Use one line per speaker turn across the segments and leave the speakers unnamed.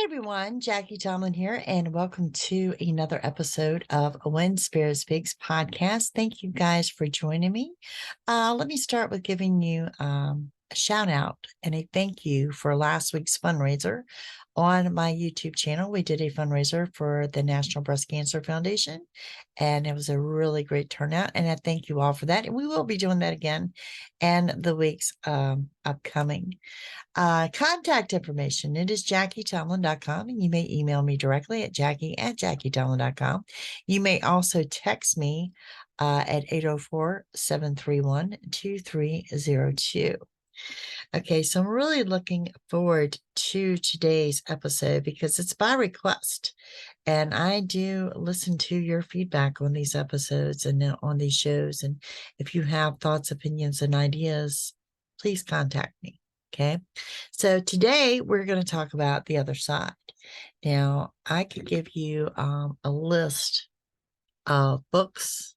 everyone, Jackie Tomlin here, and welcome to another episode of When Spirits Speaks podcast. Thank you guys for joining me. Let me start with giving you a shout out and a thank you for last week's fundraiser on my YouTube channel. We did a fundraiser for the National Breast Cancer Foundation, and it was a really great turnout. And I thank you all for that. And we will be doing that again in the weeks upcoming. Contact information. It is JackieTomlin.com, and you may email me directly at Jackie@JackieTomlin.com. You may also text me at 804-731-2302. Okay, so I'm really looking forward to today's episode because it's by request. And I do listen to your feedback on these episodes and on these shows. And if you have thoughts, opinions, and ideas, please contact me. Okay. So today we're going to talk about the other side. Now, I could give you a list of books,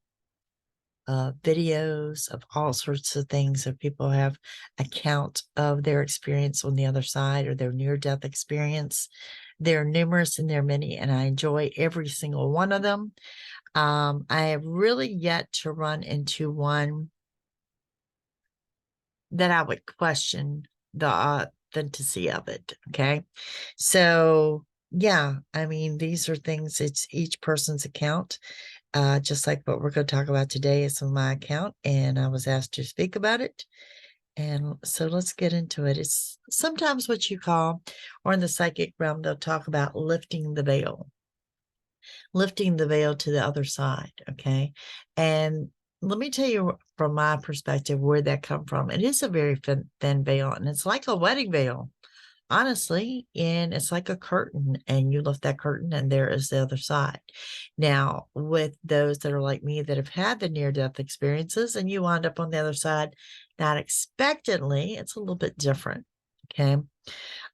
videos, of all sorts of things that people have account of their experience on the other side or their near-death experience. They're numerous and they're many, and I enjoy every single one of them. I have really yet to run into one that I would question the authenticity of it. Okay. So yeah, I mean, these are things, it's each person's account. Just like what we're going to talk about today is on my account, and I was asked to speak about it. And so let's get into it. It's sometimes what you call, or in the psychic realm, they'll talk about lifting the veil to the other side. Okay. And let me tell you from my perspective where that come from. It is a very thin veil, and it's like a wedding veil, honestly, and it's like a curtain, and you lift that curtain and there is the other side. Now, with those that are like me that have had the near-death experiences and you wind up on the other side, not expectantly, it's a little bit different. Okay.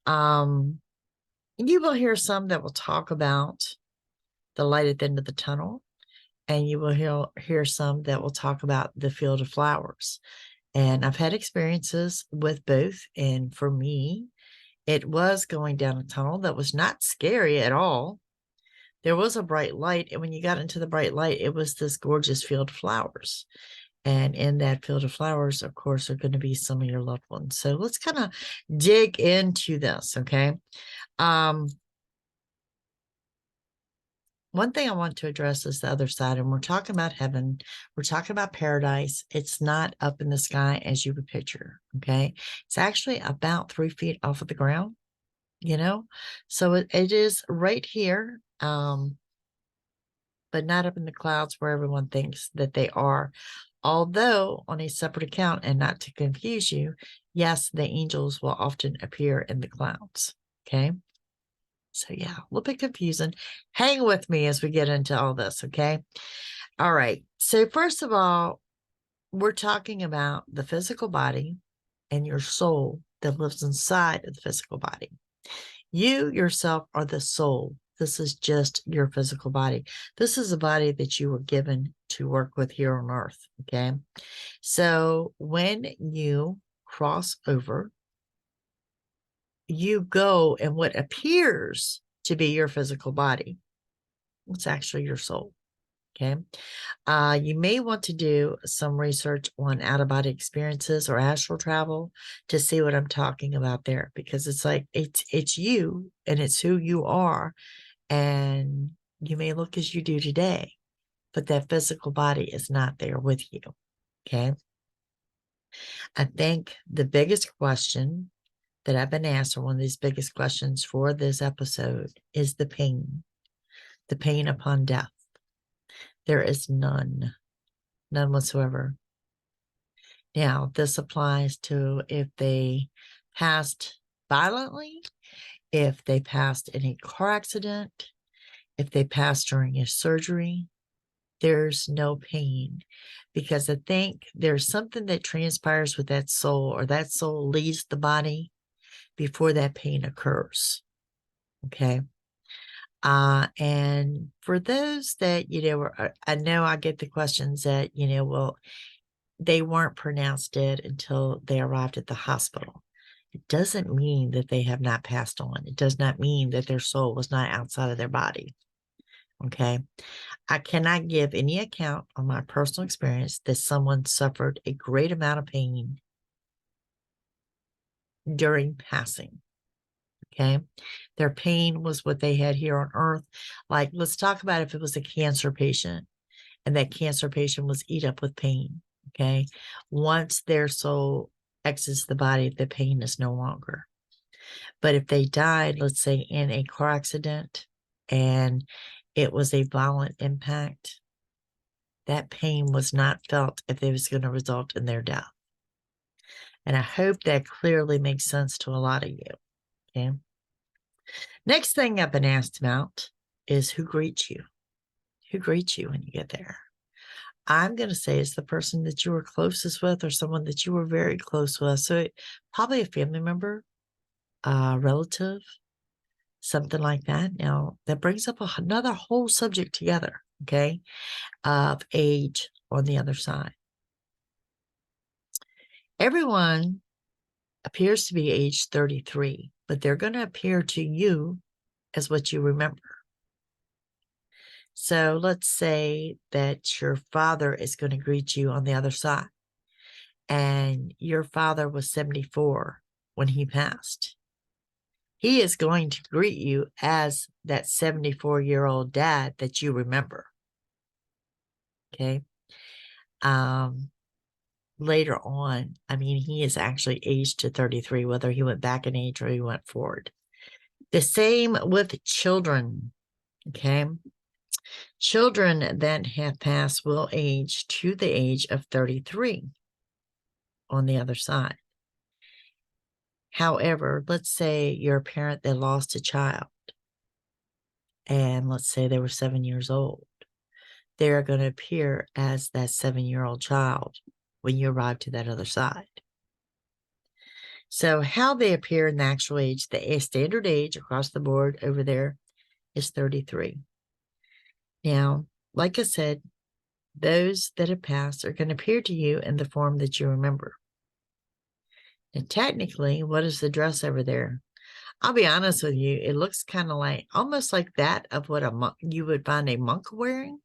You will hear some that will talk about the light at the end of the tunnel, and you will hear some that will talk about the field of flowers. And I've had experiences with both, and for me, it was going down a tunnel that was not scary at all. There was a bright light, and when you got into the bright light, it was this gorgeous field of flowers. And in that field of flowers, of course, are going to be some of your loved ones. So let's kind of dig into this, okay? One thing I want to address is the other side, and we're talking about heaven. We're talking about paradise. It's not up in the sky as you would picture, okay? It's actually about 3 feet off of the ground, you know? So it is right here, but not up in the clouds where everyone thinks that they are. Although, on a separate account, and not to confuse you, yes, the angels will often appear in the clouds, okay? So yeah, a little bit confusing. Hang with me as we get into all this, okay? All right. So first of all, we're talking about the physical body and your soul that lives inside of the physical body. You yourself are the soul. This is just your physical body. This is a body that you were given to work with here on earth, okay? So when you cross over, you go in what appears to be your physical body. It's actually your soul. Okay. You may want to do some research on out-of-body experiences or astral travel to see what I'm talking about there, because it's like it's you and it's who you are, and you may look as you do today, but that physical body is not there with you. Okay. I think the biggest question that I've been asked, or one of these biggest questions for this episode, is the pain upon death. There is none whatsoever. Now, this applies to if they passed violently, if they passed in a car accident, if they passed during a surgery. There's no pain, because I think there's something that transpires with that soul, or that soul leaves the body before that pain occurs. Okay. And for those that, I know I get the questions that, well, they weren't pronounced dead until they arrived at the hospital. It doesn't mean that they have not passed on. It does not mean that their soul was not outside of their body. Okay. I cannot give any account on my personal experience that someone suffered a great amount of pain during passing. Okay. Their pain was what they had here on earth. Like, let's talk about if it was a cancer patient and that cancer patient was eat up with pain. Okay. Once their soul exits the body, the pain is no longer. But if they died, let's say in a car accident and it was a violent impact, that pain was not felt if it was going to result in their death. And I hope that clearly makes sense to a lot of you. Okay. Next thing I've been asked about is who greets you. Who greets you when you get there? I'm going to say it's the person that you were closest with or someone that you were very close with. So probably a family member, a relative, something like that. Now, that brings up another whole subject together, okay, of age on the other side. Everyone appears to be age 33, but they're going to appear to you as what you remember. So let's say that your father is going to greet you on the other side, and your father was 74 when he passed. He is going to greet you as that 74-year-old dad that you remember. Okay. Later on, I mean, he is actually aged to 33, whether he went back in age or he went forward. The same with children. Okay. Children that have passed will age to the age of 33 on the other side. However, let's say you're a parent that lost a child, and let's say they were 7 years old. They're going to appear as that 7-year-old child when you arrive to that other side. So how they appear in the actual age, the standard age across the board over there is 33. Now, like I said, those that have passed are going to appear to you in the form that you remember. And technically, what is the dress over there? I'll be honest with you, it looks kind of like, almost like that of what a monk, you would find a monk wearing.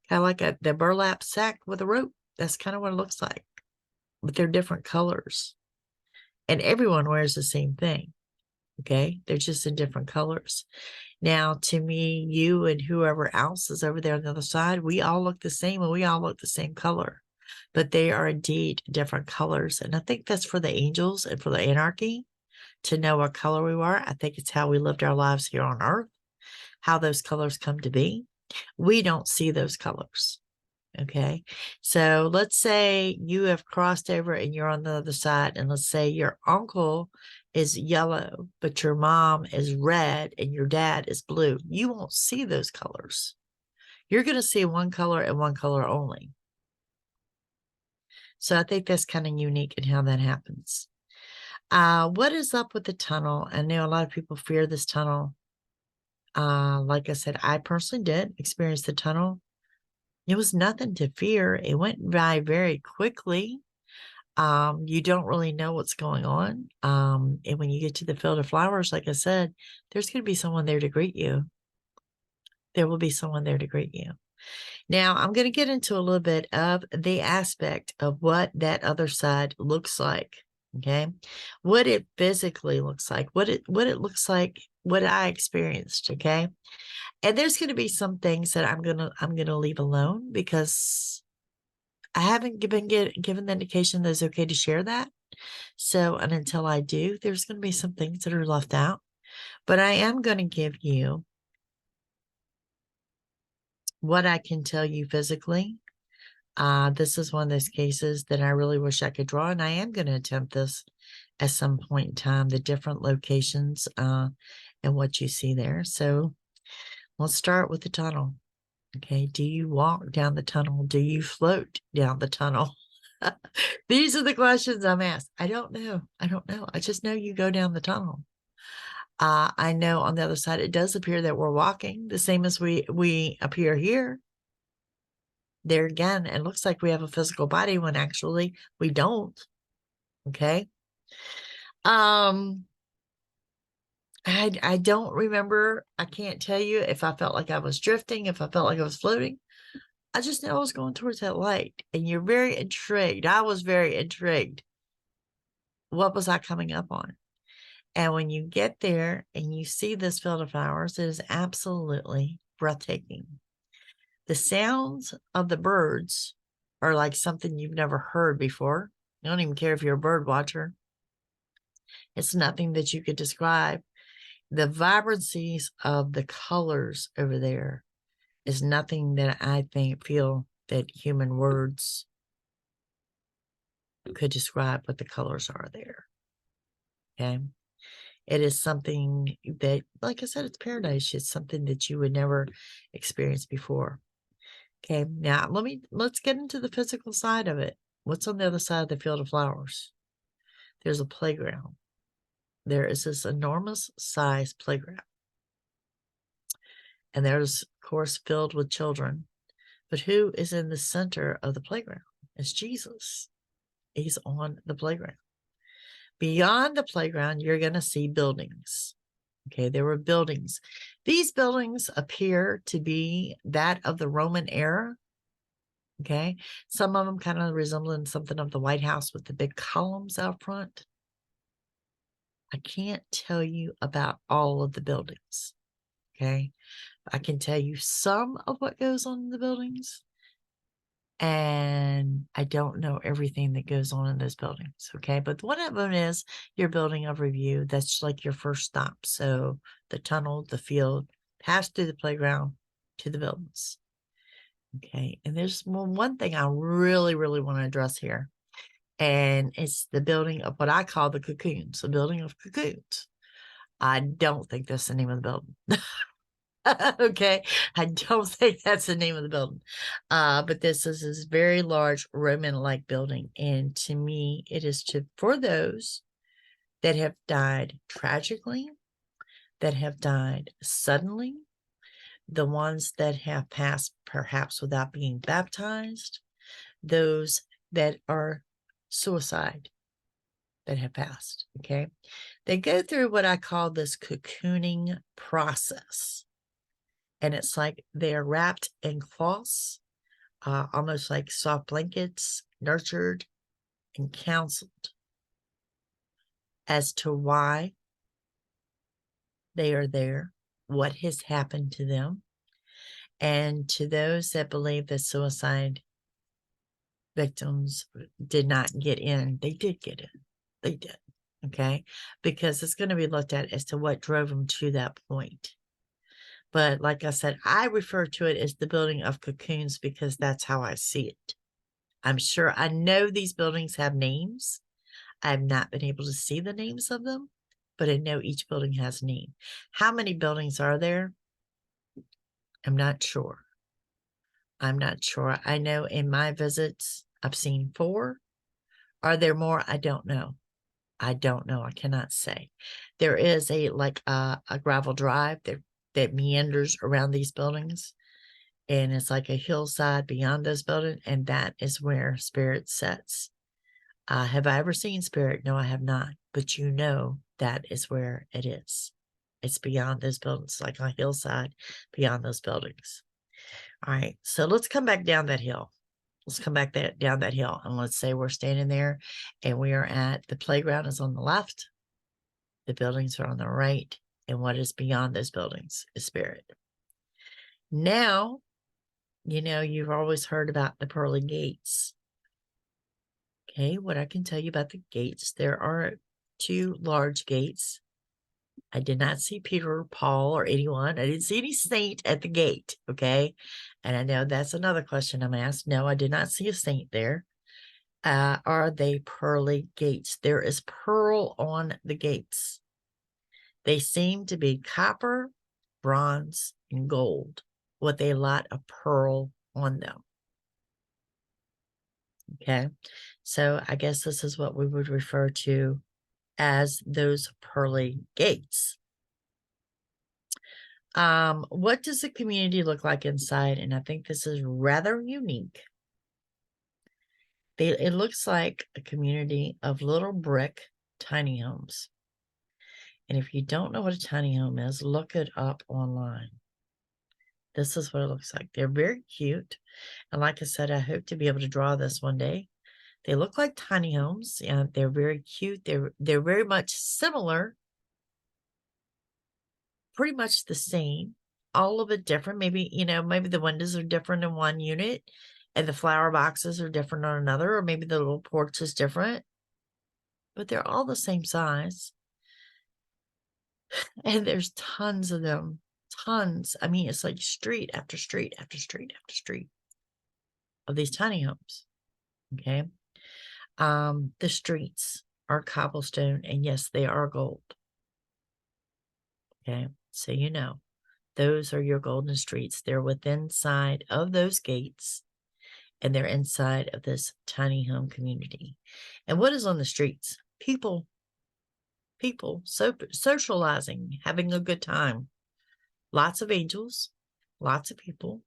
Kind of like the burlap sack with a rope. That's kind of what it looks like. But they're different colors. And everyone wears the same thing. Okay. They're just in different colors. Now, to me, you and whoever else is over there on the other side, we all look the same and we all look the same color. But they are indeed different colors. And I think that's for the angels and for the anarchy to know what color we were. I think it's how we lived our lives here on earth, how those colors come to be. We don't see those colors. Okay. So let's say you have crossed over and you're on the other side. And let's say your uncle is yellow, but your mom is red and your dad is blue. You won't see those colors. You're going to see one color and one color only. So I think that's kind of unique in how that happens. What is up with the tunnel? I know a lot of people fear this tunnel. Like I said, I personally did experience the tunnel. It was nothing to fear. It went by very quickly. You don't really know what's going on. And when you get to the field of flowers, like I said, there's going to be someone there to greet you. There will be someone there to greet you. Now, I'm going to get into a little bit of the aspect of what that other side looks like. Okay. What it physically looks like, what it looks like, what I experienced. Okay. And there's going to be some things that I'm going to leave alone because I haven't given the indication that it's okay to share that. So, and until I do, there's going to be some things that are left out, but I am going to give you what I can tell you physically. This is one of those cases that I really wish I could draw, and I am going to attempt this at some point in time, the different locations and what you see there. So let's start with the tunnel. Okay, do you walk down the tunnel? Do you float down the tunnel? These are the questions I'm asked. I don't know. I don't know. I just know you go down the tunnel. I know on the other side, it does appear that we're walking the same as we appear here. There again, it looks like we have a physical body when actually we don't. Okay. Um, I don't remember. I can't tell you if I felt like I was drifting, if I felt like I was floating. I just know I was going towards that light, and you're very intrigued. I was very intrigued. What was I coming up on? And when you get there and you see this field of flowers, it is absolutely breathtaking. The sounds of the birds are like something you've never heard before. You don't even care if you're a bird watcher. It's nothing that you could describe. The vibrancies of the colors over there is nothing that I feel that human words could describe what the colors are there. Okay. It is something that, like I said, it's paradise. It's something that you would never experience before. Okay. Now let's get into the physical side of it. What's on the other side of the field of flowers? There's a playground. There is this enormous size playground. And there's, of course, filled with children. But who is in the center of the playground? It's Jesus. He's on the playground. Beyond the playground, you're going to see buildings. Okay, there were buildings. These buildings appear to be that of the Roman era. Okay, some of them kind of resembling something of the White House with the big columns out front. I can't tell you about all of the buildings. Okay, I can tell you some of what goes on in the buildings, and I don't know everything that goes on in those buildings. Okay, but one of them is your building of review. That's like your first stop. So the tunnel, the field, pass through the playground to the buildings. Okay, and there's one thing I really, really want to address here, and it's the building of what I call the cocoons, the building of cocoons. I don't think that's the name of the building. Okay, I don't think that's the name of the building. But this is this very large Roman-like building, and to me, it is for those that have died tragically, that have died suddenly, the ones that have passed perhaps without being baptized, those that are suicide that have passed. Okay, they go through what I call this cocooning process. And it's like they're wrapped in cloths, almost like soft blankets, nurtured and counseled as to why they are there, what has happened to them. And to those that believe that suicide victims did not get in, they did get in. They did. Okay. Because it's going to be looked at as to what drove them to that point. But like I said, I refer to it as the building of cocoons because that's how I see it. I'm sure I know these buildings have names. I have not been able to see the names of them, but I know each building has a name. How many buildings are there? I'm not sure. I'm not sure. I know in my visits, I've seen 4. Are there more? I don't know. I don't know. I cannot say. There is a gravel drive that meanders around these buildings. And it's like a hillside beyond those buildings, and that is where Spirit sets. Have I ever seen Spirit? No, I have not. But you know that is where it is. It's beyond those buildings, like a hillside beyond those buildings. All right, so let's come back down that hill. Let's come back down that hill, and let's say we're standing there, and we are at the playground is on the left, the buildings are on the right, and what is beyond those buildings is Spirit. Now, you know, you've always heard about the pearly gates. Okay, what I can tell you about the gates, there are 2 large gates. I did not see Peter or Paul or anyone. I didn't see any saint at the gate, okay? And I know that's another question I'm asked. No, I did not see a saint there. Are they pearly gates? There is pearl on the gates. They seem to be copper, bronze, and gold with a lot of pearl on them. Okay, so I guess this is what we would refer to as those pearly gates. What does the community look like inside? And I think this is rather unique. It looks like a community of little brick tiny homes. And if you don't know what a tiny home is, look it up online. This is what it looks like. They're very cute. And like I said, I hope to be able to draw this one day. They look like tiny homes, and they're very cute. They're very much similar, pretty much the same, all of it different. Maybe, maybe the windows are different in one unit and the flower boxes are different on another, or maybe the little porch is different, but they're all the same size. And there's tons of them, tons. I mean, it's like street after street after street after street of these tiny homes. Okay. The streets are cobblestone, and yes, they are gold. Okay. So, those are your golden streets. They're within side of those gates, and they're inside of this tiny home community. And what is on the streets? People, socializing, having a good time. Lots of angels, lots of people.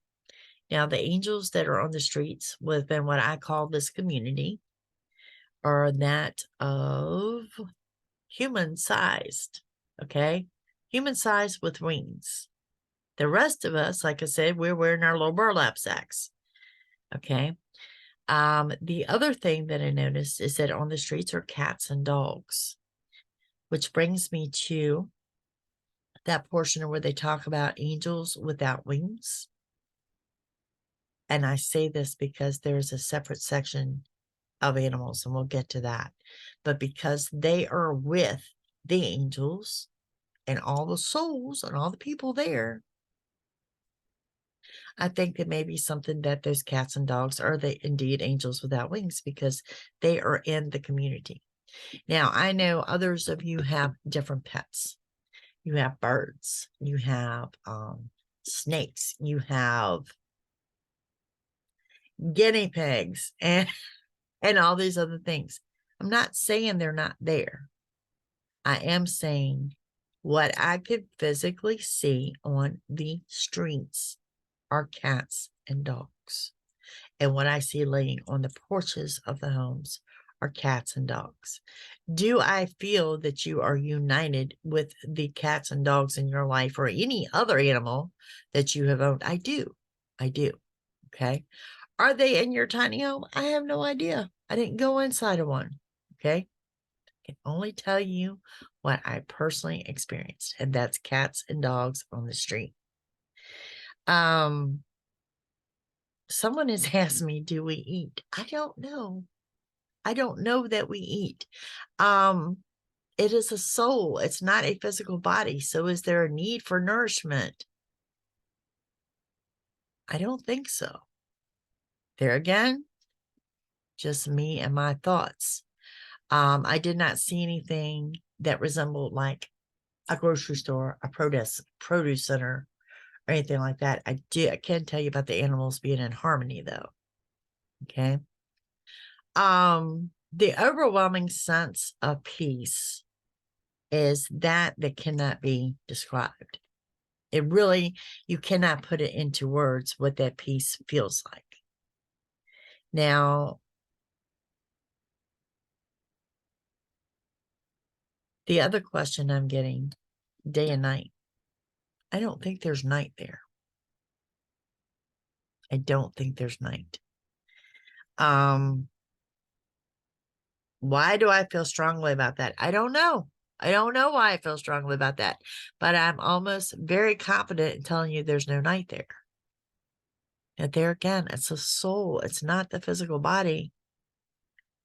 Now, the angels that are on the streets within what I call this community are that of human-sized, okay? Human-sized with wings. The rest of us, like I said, we're wearing our little burlap sacks, okay? The other thing that I noticed is that on the streets are cats and dogs, which brings me to that portion where they talk about angels without wings. And I say this because there's a separate section of animals, and we'll get to that. But because they are with the angels and all the souls and all the people there, I think that may be something that those cats and dogs are indeed angels without wings, because they are in the community. Now, I know others of you have different pets. You have birds, you have snakes, you have guinea pigs, and all these other things. I'm not saying they're not there. I am saying what I could physically see on the streets are cats and dogs. And what I see laying on the porches of the homes are cats and dogs. Do I feel that you are united with the cats and dogs in your life, or any other animal that you have owned? I do. I do. Okay. Are they in your tiny home? I have no idea. I didn't go inside of one. Okay. I can only tell you what I personally experienced, and that's cats and dogs on the street. Someone has asked me, do we eat? I don't know. I don't know that we eat. It is a soul. It's not a physical body. So is there a need for nourishment? I don't think so. There again, just me and my thoughts. I did not see anything that resembled like a grocery store, a produce center, or anything like that. I can tell you about the animals being in harmony, though. Okay. The overwhelming sense of peace is that cannot be described. It really, you cannot put it into words what that peace feels like. Now, the other question I'm getting, day and night. I don't think there's night there. I don't think there's night. Why do I feel strongly about that? I don't know. I don't know why I feel strongly about that, but I'm almost very confident in telling you there's no night there. And there again, it's a soul. It's not the physical body.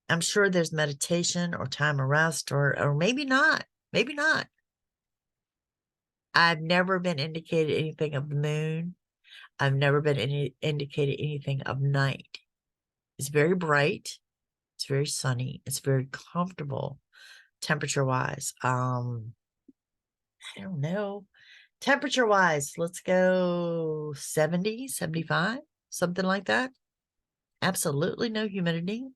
I'm sure there's meditation or time of rest, or maybe not. Maybe not. I've never been indicated anything of the moon. I've never been indicated anything of night. It's very bright. It's very sunny. It's very comfortable temperature-wise. I don't know. Temperature-wise, let's go 70, 75, something like that. Absolutely no humidity.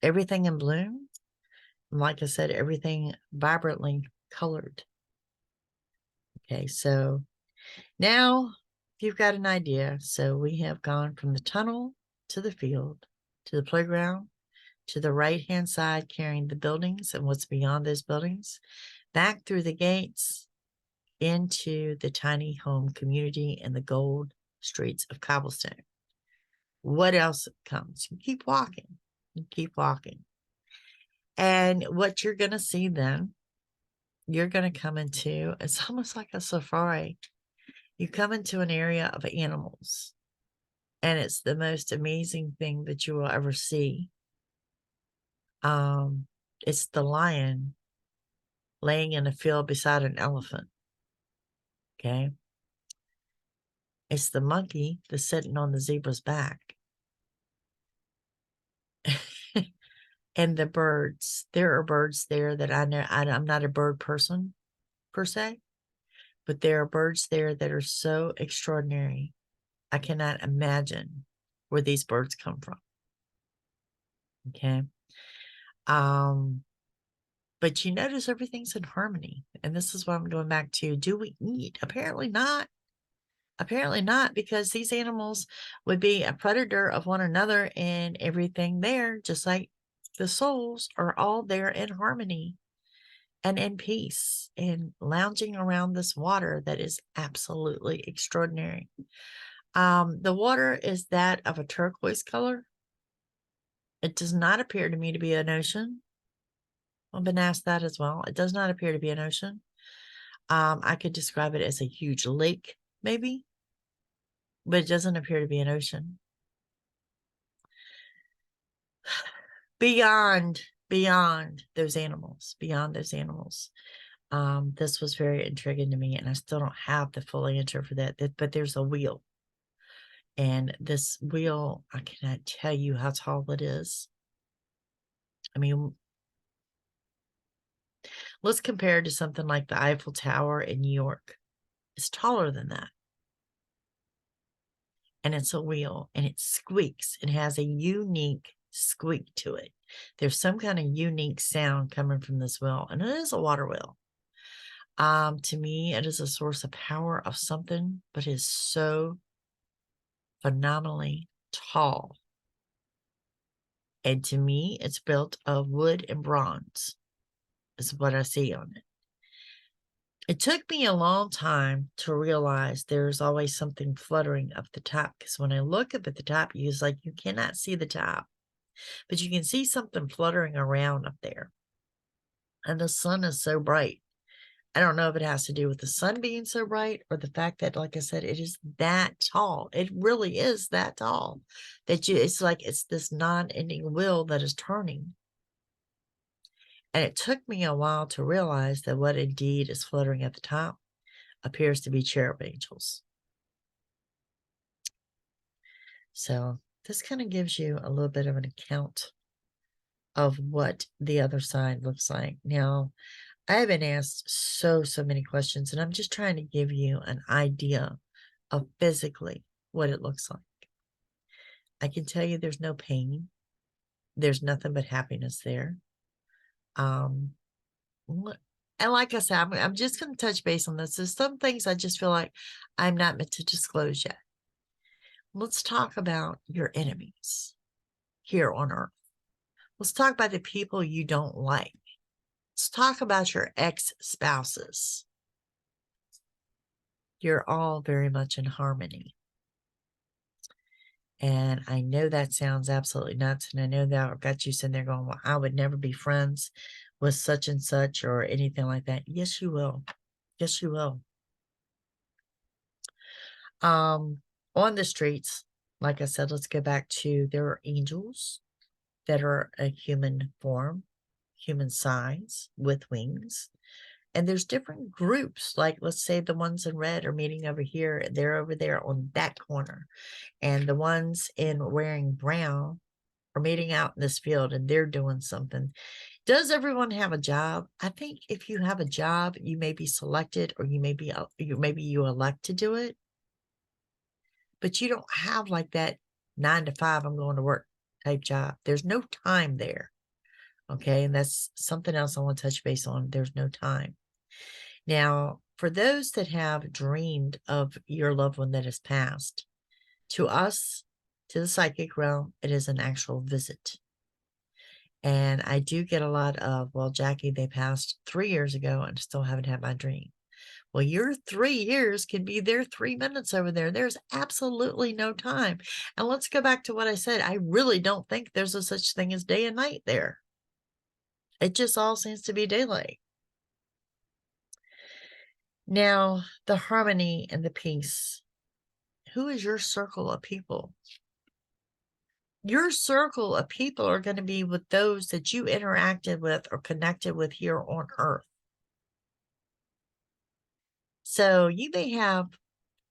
Everything in bloom. Like I said, everything vibrantly colored. Okay, so now you've got an idea. So we have gone from the tunnel to the field, to the playground, to the right-hand side, carrying the buildings and what's beyond those buildings, back through the gates into the tiny home community and the gold streets of cobblestone. What else comes? You keep walking. You keep walking. And what you're going to see then, you're going to come into, it's almost like a safari. You come into an area of animals, and it's the most amazing thing that you will ever see. It's the lion laying in a field beside an elephant. Okay. It's the monkey that's sitting on the zebra's back. And the birds. There are birds there that I know. I'm not a bird person per se, but there are birds there that are so extraordinary. I cannot imagine where these birds come from. Okay. But you notice everything's in harmony. And this is what I'm going back to. Do we eat? Apparently not. Apparently not, because these animals would be a predator of one another and everything there, just like the souls are all there in harmony and in peace and lounging around this water that is absolutely extraordinary. The water is that of a turquoise color. It does not appear to me to be an ocean. I've been asked that as well. It does not appear to be an ocean. I could describe it as a huge lake, maybe, but it doesn't appear to be an ocean. Beyond those animals, this was very intriguing to me, and I still don't have the full answer for that. But there's a wheel, and this wheel, I cannot tell you how tall it is. I mean, let's compare it to something like the Eiffel Tower in New York. It's taller than that. And it's a wheel, and it squeaks. It has a unique squeak to it. There's some kind of unique sound coming from this wheel, and it is a water wheel. To me, it is a source of power of something, but is so phenomenally tall. And to me, it's built of wood and bronze, is what I see on it. It took me a long time to realize there's always something fluttering up the top, because when I look up at the top, you cannot see the top, but you can see something fluttering around up there. And the sun is so bright. I don't know if it has to do with the sun being so bright or the fact that, like I said, it is that tall. It really is that tall that it's like it's this non-ending wheel that is turning. And it took me a while to realize that what indeed is fluttering at the top appears to be cherub angels. So this kind of gives you a little bit of an account of what the other side looks like. Now, I have been asked so many questions, and I'm just trying to give you an idea of physically what it looks like. I can tell you there's no pain. There's nothing but happiness there. And like I said, I'm just going to touch base on this. There's some things I just feel like I'm not meant to disclose yet. Let's talk about your enemies here on earth. Let's talk about the people you don't like. Let's talk about your ex-spouses. You're all very much in harmony. And I know that sounds absolutely nuts. And I know that I've got you sitting there going, well, I would never be friends with such and such or anything like that. Yes, you will. Yes, you will. On the streets, like I said, let's go back to, there are angels that are a human form, human size with wings. And there's different groups, like let's say the ones in red are meeting over here. They're over there on that corner. And the ones in wearing brown are meeting out in this field, and they're doing something. Does everyone have a job? I think if you have a job, you may be selected, or maybe you elect to do it. But you don't have like that 9 to 5, I'm going to work type job. There's no time there. Okay. And that's something else I want to touch base on. There's no time. Now, for those that have dreamed of your loved one that has passed, to us, to the psychic realm, it is an actual visit. And I do get a lot of, well, Jackie, they passed 3 years ago and still haven't had my dream. Well, your 3 years can be their 3 minutes over there. There's absolutely no time. And let's go back to what I said. I really don't think there's a such thing as day and night there. It just all seems to be daylight. Now, the harmony and the peace. Who is your circle of people? Your circle of people are going to be with those that you interacted with or connected with here on Earth. So you may have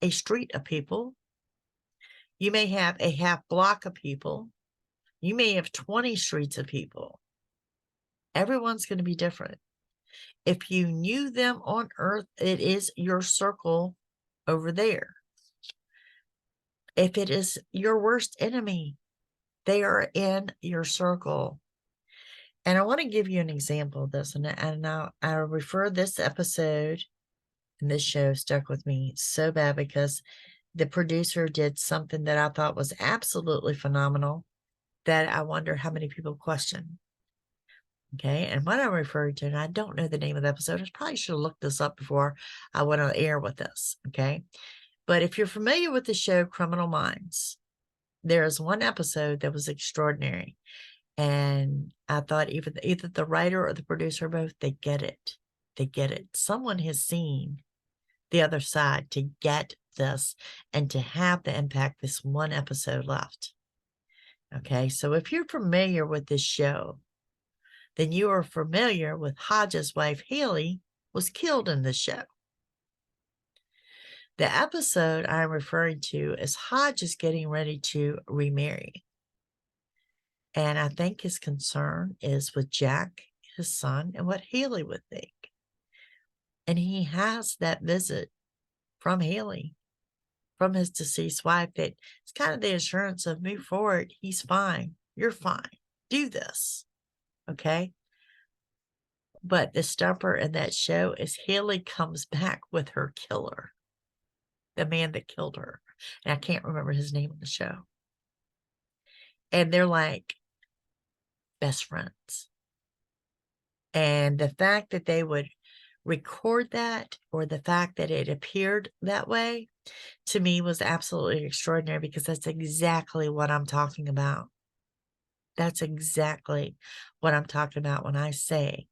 a street of people. You may have a half block of people. You may have 20 streets of people. Everyone's going to be different. If you knew them on Earth, it is your circle over there. If it is your worst enemy, they are in your circle. And I want to give you an example of this. And I'll refer this episode, and this show stuck with me so bad because the producer did something that I thought was absolutely phenomenal that I wonder how many people question. Okay. And what I'm referring to, and I don't know the name of the episode, I probably should have looked this up before I went on air with this. Okay. But if you're familiar with the show Criminal Minds, there is one episode that was extraordinary. And I thought either the writer or the producer, both, they get it. They get it. Someone has seen the other side to get this and to have the impact this one episode left. Okay, so if you're familiar with this show, then you are familiar with Hodges' wife, Haley, was killed in this show. The episode I'm referring to is Hodges getting ready to remarry. And I think his concern is with Jack, his son, and what Haley would think. And he has that visit from Haley, from his deceased wife, that it's kind of the assurance of move forward. He's fine. You're fine. Do this. Okay. But the stumper in that show is Haley comes back with her killer, the man that killed her. And I can't remember his name in the show. And they're like best friends. And the fact that they would record that, or the fact that it appeared that way, to me was absolutely extraordinary, because that's exactly what I'm talking about. That's exactly what I'm talking about when I say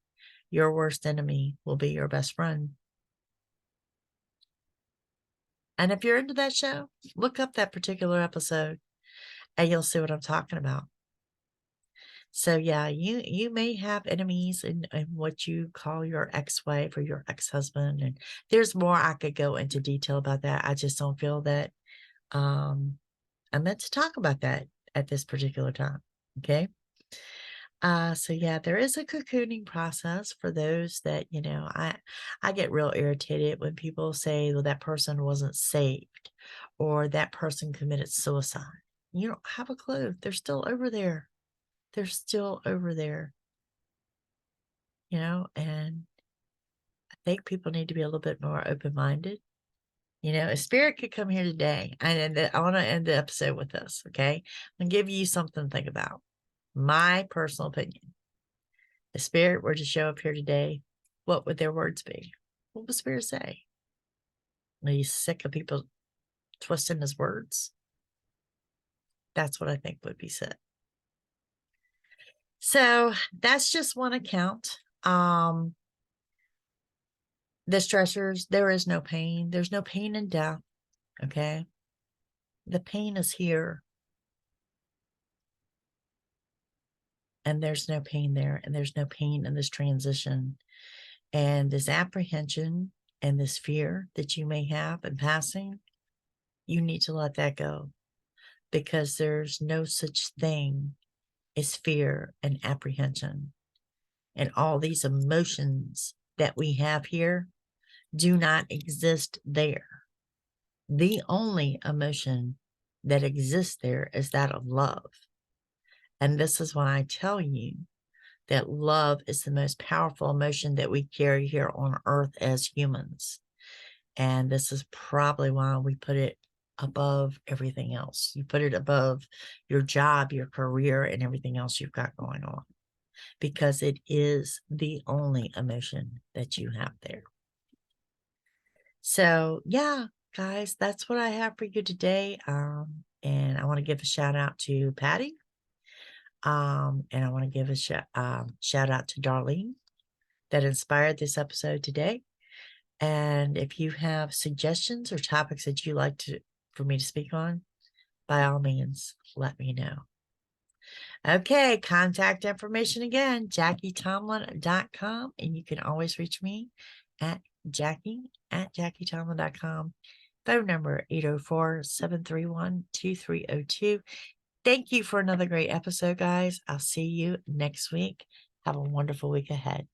your worst enemy will be your best friend. And if you're into that show, look up that particular episode and you'll see what I'm talking about. So yeah, you may have enemies in what you call your ex-wife or your ex-husband. And there's more I could go into detail about that. I just don't feel that I'm meant to talk about that at this particular time. Okay. So yeah, there is a cocooning process for those that, I get real irritated when people say, well, that person wasn't saved or that person committed suicide. You don't have a clue. They're still over there. They're still over there, and I think people need to be a little bit more open-minded. A spirit could come here today, and I want to end the episode with this, okay? I'm going to give you something to think about. My personal opinion. If spirit were to show up here today, what would their words be? What would spirit say? Are you sick of people twisting his words? That's what I think would be said. So that's just one account. The stressors, there is no pain. There's no pain in death. Okay. The pain is here. And there's no pain there. And there's no pain in this transition. And this apprehension and this fear that you may have in passing, you need to let that go, because there's no such thing as fear and apprehension. And all these emotions that we have here do not exist there. The only emotion that exists there is that of love. And this is why I tell you that love is the most powerful emotion that we carry here on earth as humans. And this is probably why we put it above everything else. You put it above your job, your career, and everything else you've got going on. because it is the only emotion that you have there. So, yeah, guys, that's what I have for you today. And I want to give a shout out to Patty. And I want to give a shout out to Darlene that inspired this episode today. And if you have suggestions or topics that you like for me to speak on, by all means, let me know. Okay, contact information again, JackieTomlin.com. And you can always reach me at JackieTomlin.com. Phone number 804-731-2302. Thank you for another great episode, guys. I'll see you next week. Have a wonderful week ahead.